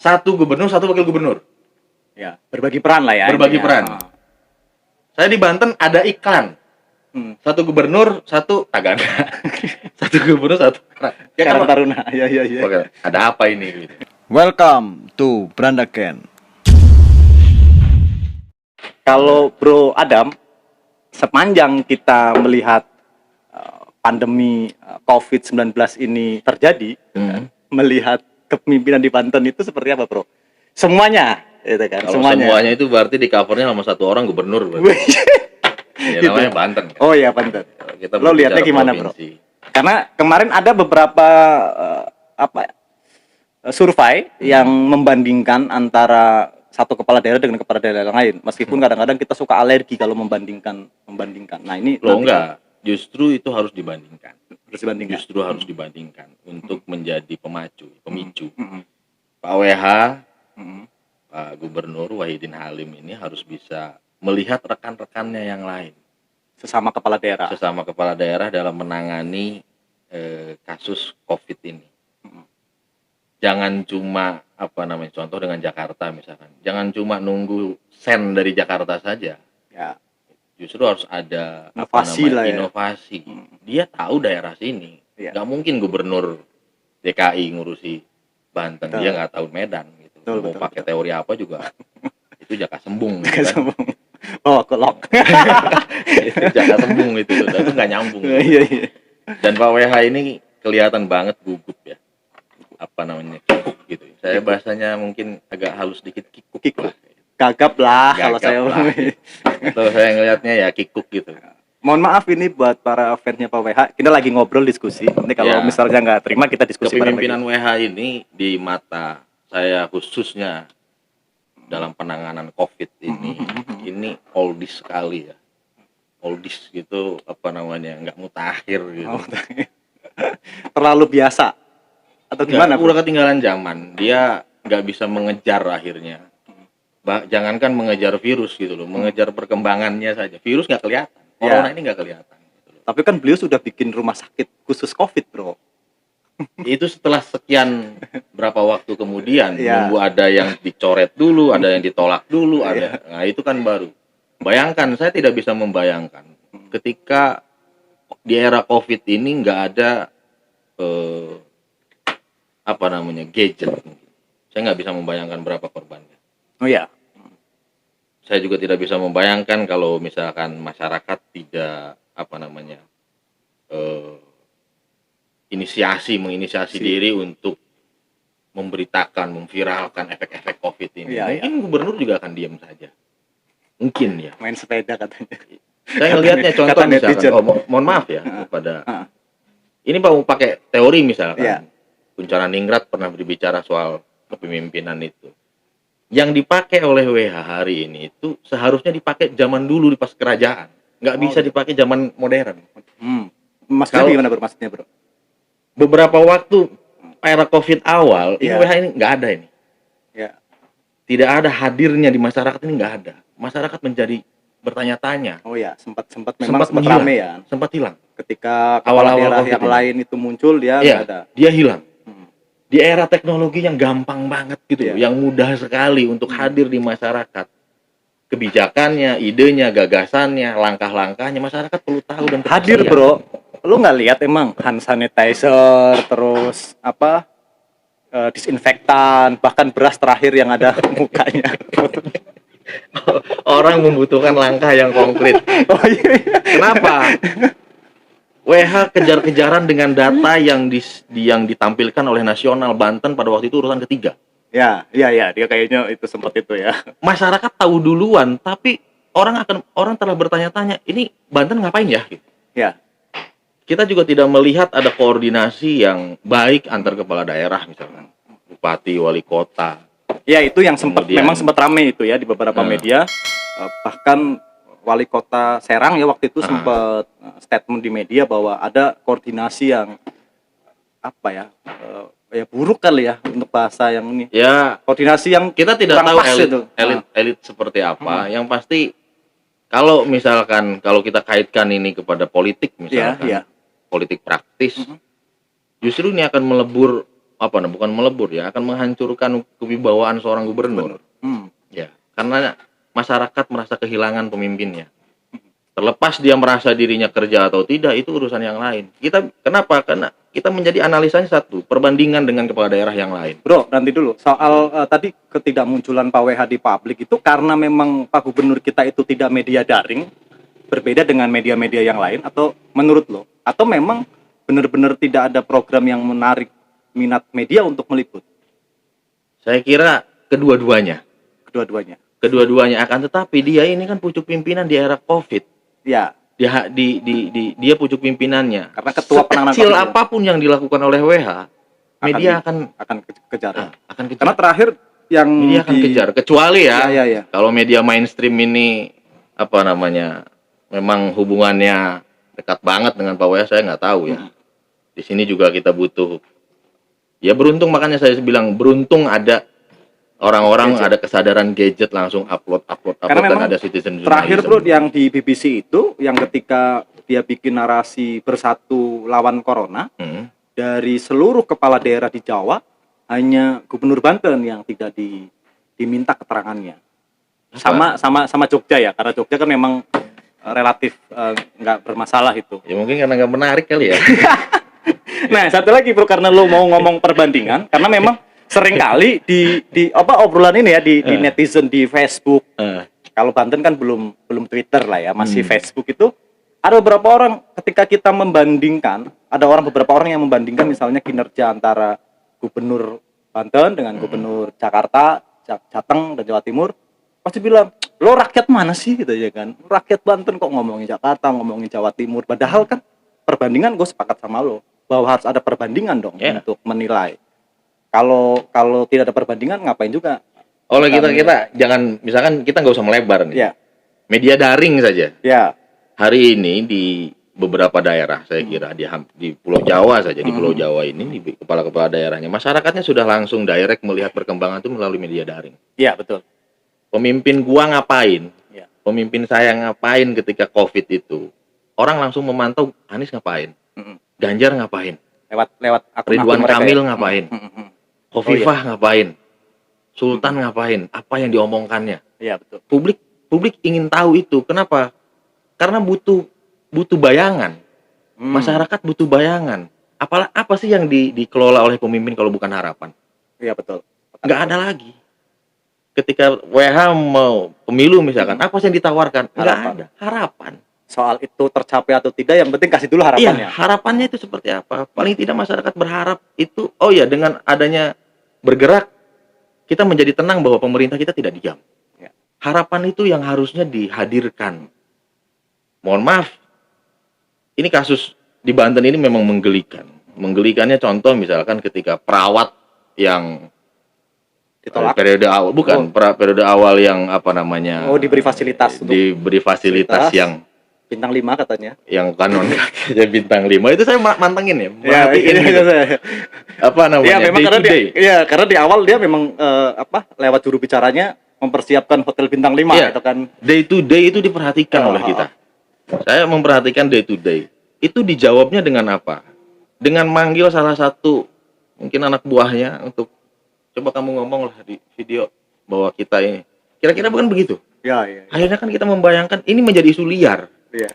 Satu gubernur, satu wakil gubernur. Ya, berbagi peran lah ya. Berbagi intinya. peran. Saya di Banten ada iklan. Satu gubernur, satu agak. Satu gubernur, satu Ya, Karang Taruna. Ya. Oke, ada apa ini gitu. Welcome to Brandagen. Kalau Bro Adam, sepanjang kita melihat pandemi COVID-19 ini terjadi, melihat kepemimpinan di Banten itu seperti apa, Bro? Semuanya, itu kan. Kalau semuanya itu berarti di covernya sama satu orang gubernur. Ya, Gitu. namanya Banten. Kan? Oh iya, Banten. Kita Lo lihatnya gimana, provinsi. Bro? Karena kemarin ada beberapa survei yang membandingkan antara satu kepala daerah dengan kepala daerah lain. Meskipun kadang-kadang kita suka alergi kalau membandingkan. Nah, ini Loh enggak, justru itu harus dibandingkan. Justru harus dibandingkan untuk menjadi pemicu. Pak WH, Pak Gubernur Wahidin Halim ini harus bisa melihat rekan-rekannya yang lain. Sesama kepala daerah Dalam menangani kasus COVID ini. Jangan cuma contoh dengan Jakarta misalkan. Jangan cuma nunggu sen dari Jakarta saja. Ya. Justru harus ada inovasi. Dia tahu daerah sini. Ya. Nggak mungkin gubernur DKI ngurusi Banten. Dia nggak tahu Medan gitu. Mau pakai teori apa juga itu jaka sembung. Gitu kan? Oh, kelok. Jaka sembung itu nggak nyambung. Iya. Dan Pak WH ini kelihatan banget gugup ya. Kikuk gitu. Saya bahasanya mungkin agak halus dikit, kikuk. Gagap lah kalau saya. Kalau saya ngelihatnya ya kikuk gitu. Mohon maaf ini buat para fansnya Pak WH. Kita lagi ngobrol diskusi. Nanti kalau misalnya nggak terima kita diskusi bareng lagi. Kepemimpinan WH ini di mata saya khususnya dalam penanganan COVID ini oldies sekali ya. Oldies gitu nggak mutakhir gitu. Terlalu biasa atau gimana? Udah ketinggalan zaman. Dia nggak bisa mengejar akhirnya. Jangankan mengejar virus gitu loh, mengejar perkembangannya saja. Virus nggak kelihatan. Corona ini nggak kelihatan. Gitu loh. Tapi kan beliau sudah bikin rumah sakit khusus COVID, Bro. Itu setelah sekian berapa waktu kemudian nunggu ada yang dicoret dulu, ada yang ditolak dulu, nah itu kan baru. Bayangkan, saya tidak bisa membayangkan ketika di era COVID ini nggak ada gadget. Saya nggak bisa membayangkan berapa korbannya. Oh ya. Saya juga tidak bisa membayangkan kalau misalkan masyarakat tidak menginisiasi diri untuk memberitakan, memviralkan efek-efek COVID ini. Mungkin gubernur juga akan diam saja. Mungkin ya. Main sepeda katanya. Saya ngelihatnya contoh misalkan, mohon maaf ya kepada ini mau pakai teori misalkan. Kunchara Ningrat pernah berbicara soal kepemimpinan itu. Yang dipakai oleh WH hari ini itu seharusnya dipakai zaman dulu di pas kerajaan. Nggak bisa dipakai zaman modern. Maksudnya gimana bermaksudnya, Bro? Beberapa waktu era COVID awal, ini WH ini nggak ada ini. Ya. Tidak ada hadirnya di masyarakat ini, nggak ada. Masyarakat menjadi bertanya-tanya. Oh ya, sempat ramai ya. Sempat hilang. Ketika awal-awal yang lain itu muncul, dia nggak ada. Dia hilang. Di era teknologi yang gampang banget gitu, yang mudah sekali untuk hadir di masyarakat. Kebijakannya, idenya, gagasannya, langkah-langkahnya, masyarakat perlu tahu dan hadir, Bro. Lu nggak lihat emang hand sanitizer, terus disinfektan, bahkan beras terakhir yang ada mukanya. Orang membutuhkan langkah yang konkret. Oh iya. Kenapa? WH kejar-kejaran dengan data yang ditampilkan oleh Nasional Banten pada waktu itu urutan ketiga. Ya, dia kayaknya itu sempat itu ya. Masyarakat tahu duluan, tapi orang telah bertanya-tanya, ini Banten ngapain ya? Ya. Kita juga tidak melihat ada koordinasi yang baik antar kepala daerah misalkan, bupati, wali kota. Ya, itu yang memang sempat ramai itu ya di beberapa media, bahkan wali kota Serang ya waktu itu sempat statement di media bahwa ada koordinasi yang buruk kali ya untuk bahasa yang ini. Ya, koordinasi yang kita tidak tahu elit seperti apa. Yang pasti kalau kita kaitkan ini kepada politik misalkan, politik praktis, justru ini akan melebur bukan melebur ya, akan menghancurkan kewibawaan seorang gubernur. Ya, karena masyarakat merasa kehilangan pemimpinnya. Terlepas dia merasa dirinya kerja atau tidak, itu urusan yang lain. Kenapa? Karena kita menjadi analisanya satu, perbandingan dengan kepala daerah yang lain. Bro, nanti dulu soal tadi ketidakmunculan Pak WH di publik itu karena memang Pak Gubernur kita itu tidak media daring, berbeda dengan media-media yang lain, atau menurut lo, atau memang benar-benar tidak ada program yang menarik minat media untuk meliput? Saya kira kedua-duanya. Kedua-duanya akan, tetapi dia ini kan pucuk pimpinan di era Covid. Ya. Dia pucuk pimpinannya. Karena ketua penanganan sekecil COVID apapun yang dilakukan oleh WH, media akan kejar. Akan kejar. Karena terakhir yang media akan kejar, kecuali ya. Kalau media mainstream ini memang hubungannya dekat banget dengan Pak WH, saya nggak tahu ya. Di sini juga kita butuh. Ya beruntung, makanya saya bilang beruntung ada orang-orang ada kesadaran gadget, langsung upload dan ada citizen journalism. Terakhir bro yang di BBC itu yang ketika dia bikin narasi bersatu lawan corona, dari seluruh kepala daerah di Jawa hanya Gubernur Banten yang tidak diminta keterangannya. Sama Jogja ya, karena Jogja kan memang relatif nggak bermasalah itu. Ya mungkin karena nggak menarik kali ya. Nah satu lagi bro, karena lo mau ngomong perbandingan, karena memang sering kali di obrolan ini ya di netizen di Facebook. Kalau Banten kan belum Twitter lah ya, masih Facebook itu. Ada beberapa orang ketika kita membandingkan, beberapa orang yang membandingkan misalnya kinerja antara Gubernur Banten dengan Gubernur Jakarta, Jateng dan Jawa Timur, pasti bilang, lo rakyat mana sih gitu ya kan? Rakyat Banten kok ngomongin Jakarta, ngomongin Jawa Timur. Padahal kan perbandingan, gue sepakat sama lo bahwa harus ada perbandingan dong untuk menilai. Kalau tidak ada perbandingan, ngapain juga? Oleh kita jangan, misalkan kita nggak usah melebar nih. Ya. Media daring saja. Ya. Hari ini di beberapa daerah, saya kira di Pulau Jawa saja, di Pulau Jawa ini di kepala-kepala daerahnya, masyarakatnya sudah langsung direct melihat perkembangan itu melalui media daring. Iya betul. Pemimpin gua ngapain? Ya. Pemimpin saya ngapain ketika COVID itu? Orang langsung memantau Anies ngapain, Ganjar ngapain, lewat Ridwan Kamil ngapain. Khofifah ngapain, Sultan ngapain, apa yang diomongkannya. Iya betul. Publik ingin tahu itu. Kenapa? Karena butuh bayangan. Masyarakat butuh bayangan. Apa sih yang dikelola oleh pemimpin kalau bukan harapan? Iya betul. Nggak ada lagi. Ketika WH mau pemilu misalkan, apa sih yang ditawarkan? Nggak ada. Harapan. Soal itu tercapai atau tidak, yang penting kasih dulu harapannya. Iya, harapannya itu seperti apa? Paling tidak masyarakat berharap itu, dengan adanya bergerak, kita menjadi tenang bahwa pemerintah kita tidak diam. Ya. Harapan itu yang harusnya dihadirkan. Mohon maaf, ini kasus di Banten ini memang menggelikan. Menggelikannya contoh misalkan ketika perawat yang ditolak. Periode awal yang diberi fasilitas. Diberi fasilitas yang bintang 5 katanya. Yang kanon katanya bintang 5 itu saya mantengin ya. Merhatiin gitu. Ya, memang karena di awal dia memang lewat juru bicaranya mempersiapkan hotel bintang 5 gitu kan. Day to day itu diperhatikan oleh kita. Saya memperhatikan day to day. Itu dijawabnya dengan apa? Dengan manggil salah satu mungkin anak buahnya untuk coba kamu ngomong lah di video bahwa kita ini. Kira-kira bukan begitu? Ya. Akhirnya kan kita membayangkan ini menjadi isu liar. Iya.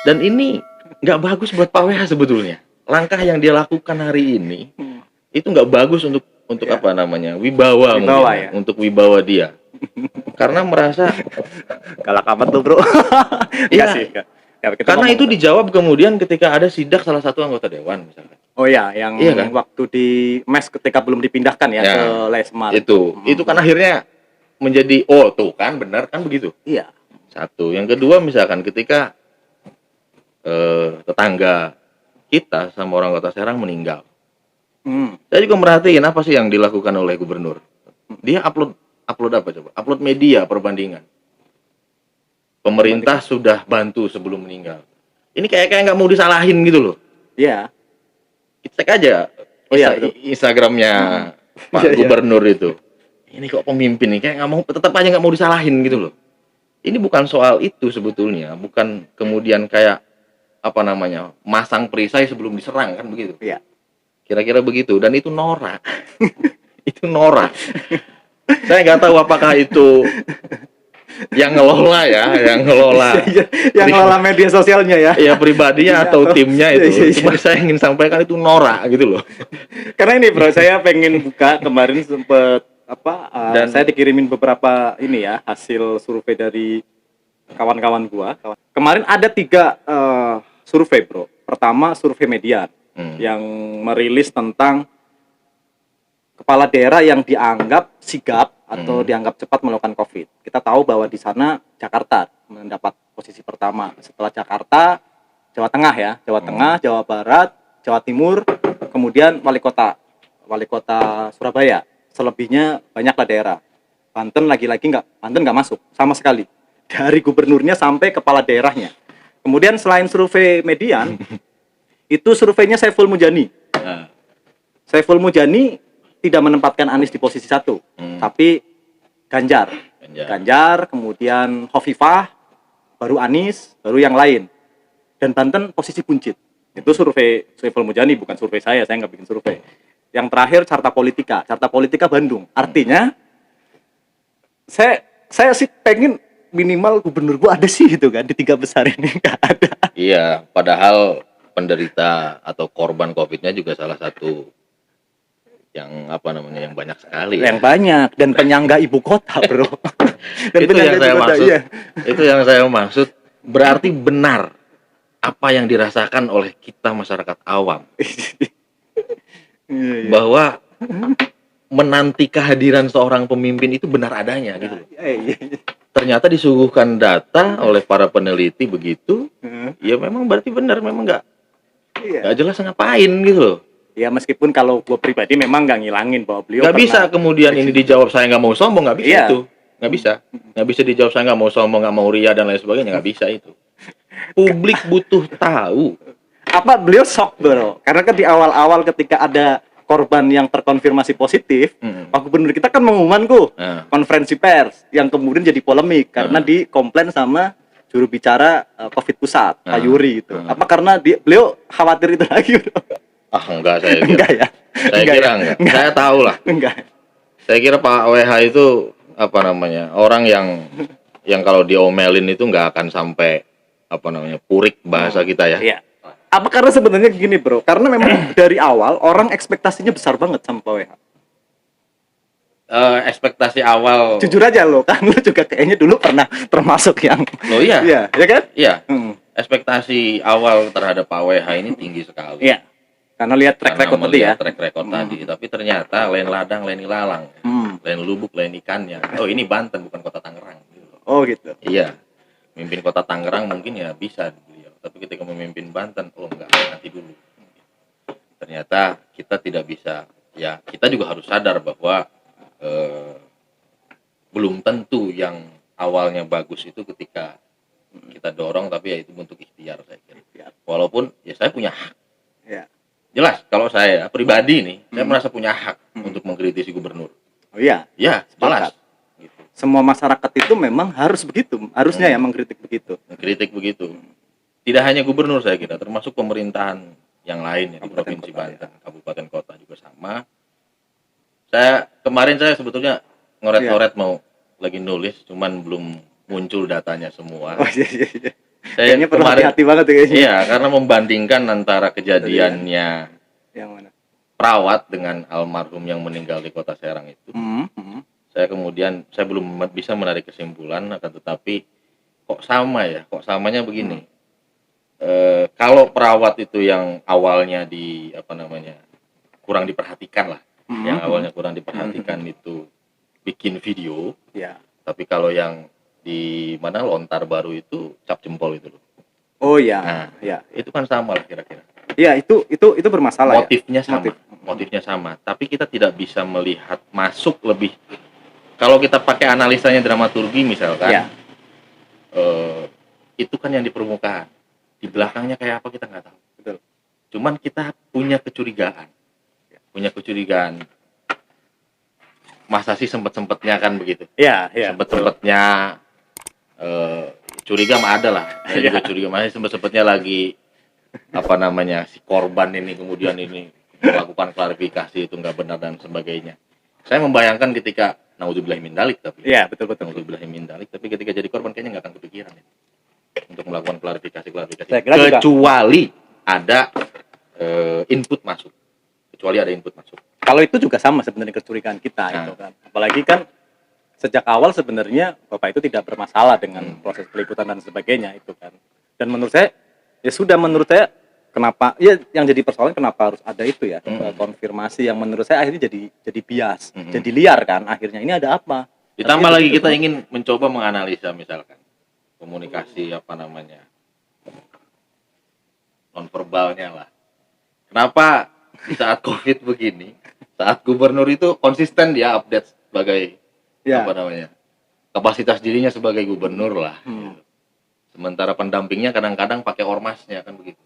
Dan ini nggak bagus buat Pak WH sebetulnya. Langkah yang dia lakukan hari ini itu nggak bagus untuk wibawa ya. Untuk wibawa dia. Karena merasa galak amat tuh bro. Iya sih. Karena itu dijawab kemudian ketika ada sidak salah satu anggota dewan misalkan. Oh ya, yang kan? Waktu di MES ketika belum dipindahkan ke Lesmar. Itu kan akhirnya menjadi tuh kan benar kan begitu. Iya. Satu, yang kedua misalkan ketika tetangga kita sama orang Kota Serang meninggal, saya juga merhatiin apa sih yang dilakukan oleh gubernur. Dia upload apa coba? Upload media perbandingan. Pemerintah sudah bantu sebelum meninggal. Ini kayak nggak mau disalahin gitu loh. Iya. Cek aja Instagramnya Pak Gubernur itu. Ini kok pemimpin nih kayak tetap aja nggak mau disalahin gitu loh. Ini bukan soal itu sebetulnya, bukan kemudian kayak masang perisai sebelum diserang kan begitu. Iya. Kira-kira begitu, dan itu norak. Itu norak. Saya nggak tahu apakah itu yang ngelola ya, yang ngelola yang ngelola media sosialnya ya. ya pribadinya atau timnya itu. Iya. Cuma saya ingin sampaikan itu norak gitu loh. Karena ini bro, saya pengen buka kemarin sempet dan saya dikirimin beberapa ini ya hasil survei dari kawan-kawan gua. Kemarin ada 3 survei bro. Pertama survei Median yang merilis tentang kepala daerah yang dianggap sigap atau dianggap cepat melakukan COVID. Kita tahu bahwa di sana Jakarta mendapat posisi pertama. Setelah Jakarta, Jawa Tengah ya, Jawa Tengah, Jawa Barat, Jawa Timur, kemudian wali kota Surabaya. Selebihnya banyaklah daerah. Banten nggak masuk sama sekali. Dari gubernurnya sampai kepala daerahnya. Kemudian selain survei Median, itu surveinya Saiful Mujani. Saiful Mujani tidak menempatkan Anies di posisi 1, tapi Ganjar, kemudian Hovifah, baru Anies, baru yang lain. Dan Banten posisi buncit. Itu survei Saiful Mujani, bukan survei saya nggak bikin survei. Yang terakhir Carta Politika Bandung. Artinya saya sih pengen minimal gubernur gua ada sih gitu kan di 3 besar ini, nggak ada. Iya, padahal penderita atau korban COVID-nya juga salah satu yang yang banyak sekali. Yang banyak dan penyangga ibu kota, bro. Dan itu yang saya maksud. Iya. Itu yang saya maksud. Berarti benar apa yang dirasakan oleh kita masyarakat awam. Bahwa menanti kehadiran seorang pemimpin itu benar adanya gitu. Ternyata disuguhkan data oleh para peneliti begitu. Ya memang berarti benar, memang nggak jelas ngapain gitu loh. Ya meskipun kalau gue pribadi memang nggak ngilangin bahwa beliau nggak bisa kemudian ini dijawab saya nggak mau sombong, nggak bisa. Itu nggak bisa dijawab saya nggak mau sombong, nggak mau ria dan lain sebagainya, nggak bisa itu. Publik butuh tahu. Apa beliau shock bro, karena kan di awal-awal ketika ada korban yang terkonfirmasi positif, Pak Gubernur kita kan mengumumkan konferensi pers yang kemudian jadi polemik karena dikomplain sama juru bicara COVID pusat, Pak Yuri itu. Apa karena beliau khawatir itu lagi bro? Enggak, saya kira. Enggak ya? Saya kira enggak. Saya tahu lah. Enggak. Saya kira Pak WH itu orang yang kalau diomelin itu nggak akan sampai purik bahasa kita ya. Iya. Apa karena sebenarnya gini bro? Karena memang dari awal orang ekspektasinya besar banget sama Pak WH. Ekspektasi awal. Jujur aja lo, kan lo juga kayaknya dulu pernah termasuk yang. Oh iya. Iya, ya kan? Iya. Ekspektasi awal terhadap Pak WH ini tinggi sekali. Iya. Karena lihat track record tadi ya. Track record tadi, tapi ternyata lain ladang, lain ilalang. Lain lubuk, lain ikannya. Oh, ini Banten bukan kota Tangerang. Oh gitu. Iya. Mimpin kota Tangerang mungkin ya bisa beliau, tapi ketika memimpin Banten, enggak, nanti dulu. Ternyata kita tidak bisa. Ya, kita juga harus sadar bahwa belum tentu yang awalnya bagus itu ketika kita dorong, tapi ya itu bentuk ikhtiar saya kira. Walaupun ya saya punya hak. Ya. Jelas kalau saya pribadi nih, saya merasa punya hak untuk mengkritisi gubernur. Oh iya. Ya, jelas. Gitu. Semua masyarakat itu memang harus begitu, harusnya ya mengkritik begitu. Mengkritik begitu. Tidak hanya gubernur saya kira, termasuk pemerintahan yang lain ya, di Provinsi Banten, kabupaten kota juga sama. Kemarin saya sebetulnya ngoret-ngoret mau lagi nulis, cuman belum muncul datanya semua. Oh iya. Kayaknya perlu hati-hati banget ya kayaknya. Iya, karena membandingkan antara kejadiannya yang mana? Perawat dengan almarhum yang meninggal di Kota Serang itu. Saya belum bisa menarik kesimpulan, akan tetapi kok sama ya? Kok samanya begini? Kalau perawat itu yang awalnya kurang diperhatikan lah. Yang awalnya kurang diperhatikan itu bikin video. Ya. Tapi kalau yang di mana Lontar Baru itu cap jempol itu loh. Oh iya. Nah, ya. Itu kan sama lah kira-kira. Iya, itu bermasalah. Motifnya sama. Motifnya sama, tapi kita tidak bisa melihat masuk lebih. Kalau kita pakai analisanya dramaturgi misalkan, itu kan yang di permukaan. Di belakangnya kayak apa kita nggak tahu. Betul. Cuman kita punya kecurigaan. Masa sih sempet-sempetnya kan begitu. Iya. Sempet-sempetnya curiga mah ada lah. Saya juga curiga masih sempet-sempetnya lagi si korban ini kemudian ini melakukan klarifikasi itu nggak benar dan sebagainya. Saya membayangkan ketika naudzubillah min dzalik, tapi Iya, betul. naudzubillah min dzalik, tapi ketika jadi korban kayaknya nggak akan kepikiran ya, untuk melakukan klarifikasi Saya kira juga. kecuali ada input masuk. Kalau itu juga sama sebenarnya kecurigaan kita itu kan. Apalagi kan sejak awal sebenarnya Bapak itu tidak bermasalah dengan proses peliputan dan sebagainya itu kan. Dan menurut saya kenapa ya yang jadi persoalan kenapa harus ada itu ya konfirmasi yang menurut saya akhirnya jadi bias, jadi liar kan akhirnya. Ini ada apa? Ditambah lagi kita ingin mencoba menganalisa misalkan komunikasi nonverbalnya lah. Kenapa di saat COVID begini, saat gubernur itu konsisten dia update sebagai kapasitas dirinya sebagai gubernur lah. Sementara pendampingnya kadang-kadang pakai ormasnya kan begitu.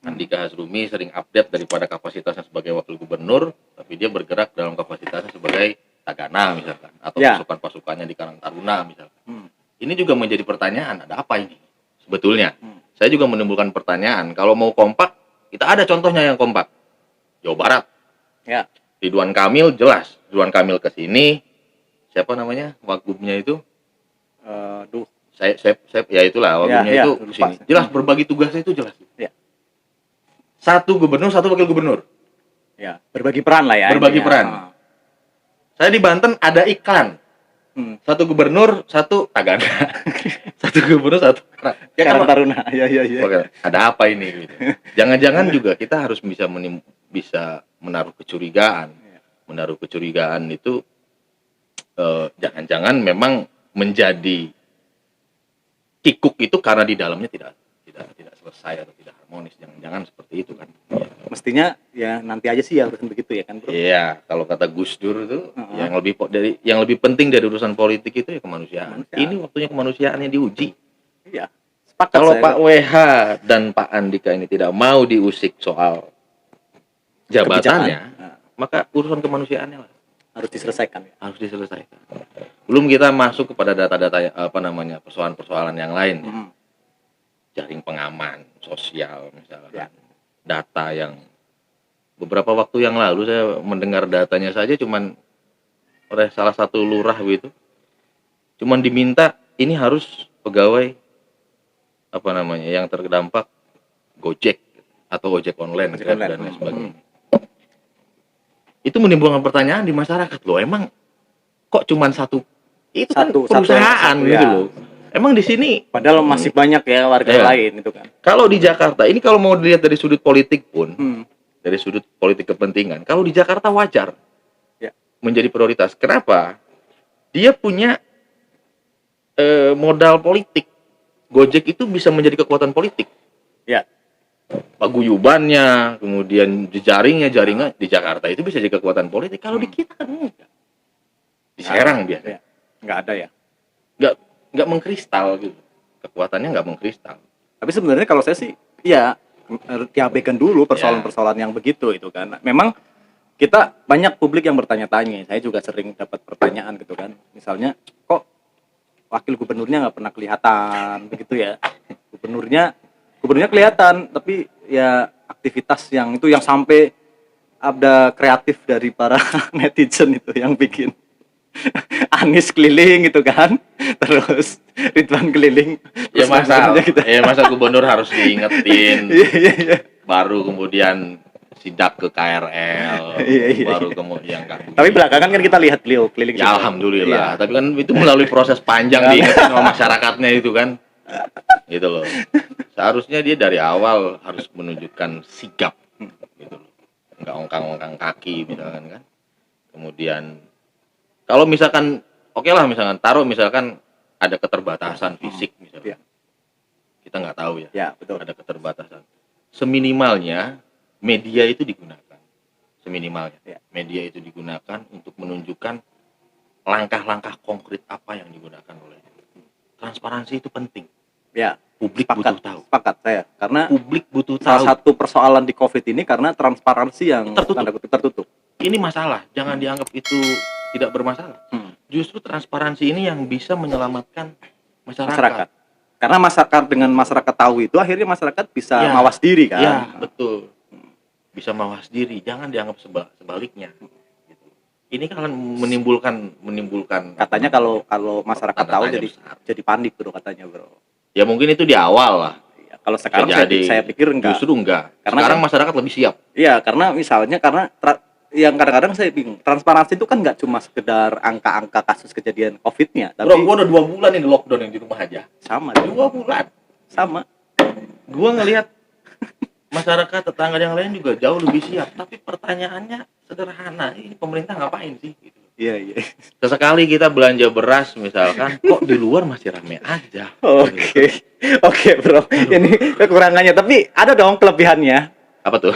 Andika Hazrumi sering update daripada kapasitasnya sebagai wakil gubernur, tapi dia bergerak dalam kapasitasnya sebagai tagana misalkan, atau pasukan-pasukannya di Karang Taruna misalkan. Ini juga menjadi pertanyaan, ada apa ini sebetulnya? Saya juga menimbulkan pertanyaan, kalau mau kompak, kita ada contohnya yang kompak. Jawa Barat. Ya. Ridwan Kamil jelas, Ridwan Kamil ke sini, siapa namanya? Wagubnya itu? Saya ya itulah wagubnya itu ke sini. Jelas berbagi tugasnya itu jelas. Ya. Satu gubernur, satu wakil gubernur. Ya, berbagi peran lah ya. Berbagi peran. Saya di Banten ada iklan. Satu gubernur, satu tagana. Satu gubernur, satu Karang Taruna. Ya. Oke, ada apa ini gitu. Jangan-jangan juga kita harus bisa menaruh kecurigaan. Menaruh kecurigaan itu jangan-jangan memang menjadi kikuk itu karena di dalamnya tidak selesai atau tidak harmonis. Jangan-jangan seperti itu kan. Mestinya ya nanti aja sih ya urusan begitu ya kan, Bro. Iya, kalau kata Gus Dur itu yang lebih penting dari urusan politik itu ya kemanusiaan. Ini waktunya kemanusiaannya diuji. Iya. Kalau Pak WH dan Pak Andika ini tidak mau diusik soal jabatannya, maka urusan kemanusiaannya lah harus diselesaikan ya. Harus diselesaikan. Belum kita masuk kepada data-data persoalan-persoalan yang lain. Jaring pengaman sosial misalkan. Data yang beberapa waktu yang lalu saya mendengar datanya saja cuman oleh salah satu lurah gitu. Cuman diminta ini harus pegawai yang terdampak Gojek atau ojek online dan lain sebagainya. Itu menimbulkan pertanyaan di masyarakat loh, emang kok cuman satu perusahaan gitu loh. Emang di sini padahal masih banyak ya warga lain itu kan. Kalau di Jakarta ini kalau mau dilihat dari sudut politik pun, dari sudut politik kepentingan, kalau di Jakarta wajar menjadi prioritas. Kenapa? Dia punya modal politik. Gojek itu bisa menjadi kekuatan politik. Ya. Paguyubannya, kemudian jaringan di Jakarta itu bisa jadi kekuatan politik. Kalau di kita kan enggak. Di Serang biasanya. Enggak ada ya. Enggak mengkristal gitu. Kekuatannya enggak mengkristal. Tapi sebenarnya kalau saya sih ya diabaikan dulu persoalan-persoalan yang begitu itu kan. Memang kita banyak publik yang bertanya-tanya. Saya juga sering dapat pertanyaan gitu kan. Misalnya, kok wakil gubernurnya nggak pernah kelihatan begitu ya. Gubernurnya kelihatan, tapi ya aktivitas yang sampai ada kreatif dari para netizen itu yang bikin Anies keliling gitu kan, terus Ridwan keliling. Ya masa gubernur harus diingetin. Baru kemudian sidak ke KRL, baru kemudian Tapi belakangan kan kita lihat beliau keliling. Ya alhamdulillah. Tapi kan itu melalui proses panjang diingetin sama masyarakatnya itu kan. Gitu loh. Seharusnya dia dari awal harus menunjukkan sigap gitu loh. Enggak ongkang-ongkang kaki misalkan kan. Kemudian kalau misalkan misalkan ada keterbatasan fisik misalkan. Kita nggak tahu ya. Ya, betul. Ada keterbatasan. Seminimalnya media itu digunakan. Media itu digunakan untuk menunjukkan langkah-langkah konkret apa yang digunakan oleh. Transparansi itu penting. Ya, publik butuh tahu. Sepakat saya. Karena publik butuh tahu. Salah satu persoalan di COVID ini karena transparansi yang tertutup. Ini masalah. Jangan dianggap itu tidak bermasalah. Justru transparansi ini yang bisa menyelamatkan masyarakat. Karena masyarakat tahu itu akhirnya masyarakat bisa mawas diri kan. Iya, betul. bisa mawas diri, jangan dianggap sebaliknya. Gitu. Ini kan menimbulkan Katanya kalau masyarakat tanda tahu tanya jadi besar. panik bro katanya bro. Ya mungkin itu di awal lah. Ya, kalau sekarang saya pikir enggak. Justru enggak. Karena Sekarang masyarakat lebih siap. Iya, karena misalnya yang kadang-kadang saya bingung, transparansi itu kan nggak cuma sekedar angka-angka kasus kejadian COVID-nya, tapi Bro, gua udah 2 bulan ini lockdown yang di rumah aja. sama, 2 bulan. sama. Gua ngelihat masyarakat tetangga yang lain juga jauh lebih siap. Tapi pertanyaannya sederhana, ini pemerintah ngapain sih? Gitu. Iya, iya. Sesekali kita belanja beras misalkan, kok di luar masih rame aja. Oke, oke bro. Ini kekurangannya, tapi ada dong kelebihannya. Apa tuh?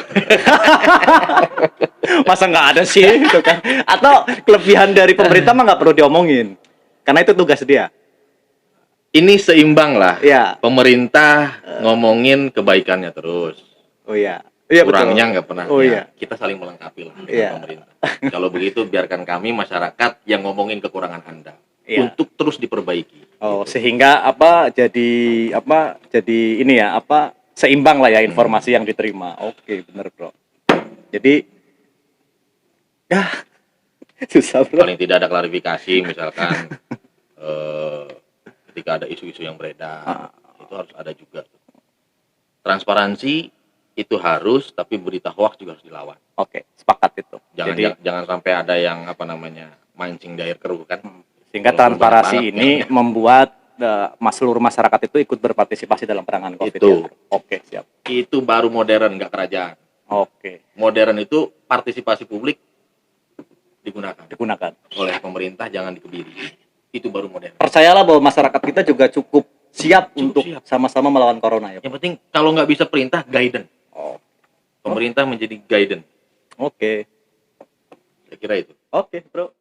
Masa nggak ada sih, gitu kan? Atau kelebihan dari pemerintah mah nggak perlu diomongin, karena itu tugas dia. Ini seimbang lah. Iya. Pemerintah ngomongin kebaikannya terus. Oh iya. Iya betul. Kurangnya nggak pernah. Oh Ya, iya. kita saling melengkapi lah dengan Iya. pemerintah. Kalau begitu biarkan kami masyarakat yang ngomongin kekurangan Anda Iya. untuk terus diperbaiki. Oh, sehingga jadi ini ya, seimbang lah ya informasi yang diterima. Oke, bener bro. Jadi ya susah bro. Paling tidak ada klarifikasi misalkan ketika ada isu-isu yang beredar itu harus ada juga. Transparansi itu harus, tapi berita hoax juga harus dilawan. Oke, sepakat itu. Jangan sampai ada yang mancing di air keruh kan. Sehingga Kalau transparansi banget, ini membuat seluruh masyarakat itu ikut berpartisipasi dalam penanganan COVID. Itu. Ya, oke, siap. Itu baru modern, nggak kerajaan. Oke, Modern itu partisipasi publik digunakan digunakan. oleh pemerintah, jangan dikebiri. Itu baru modern. Percayalah bahwa masyarakat kita juga cukup siap Cukup untuk siap. sama-sama melawan corona ya. Yang penting kalau nggak bisa perintah, guidance. Oh, Pemerintah menjadi guidance. oke. Saya kira itu. Oke, bro.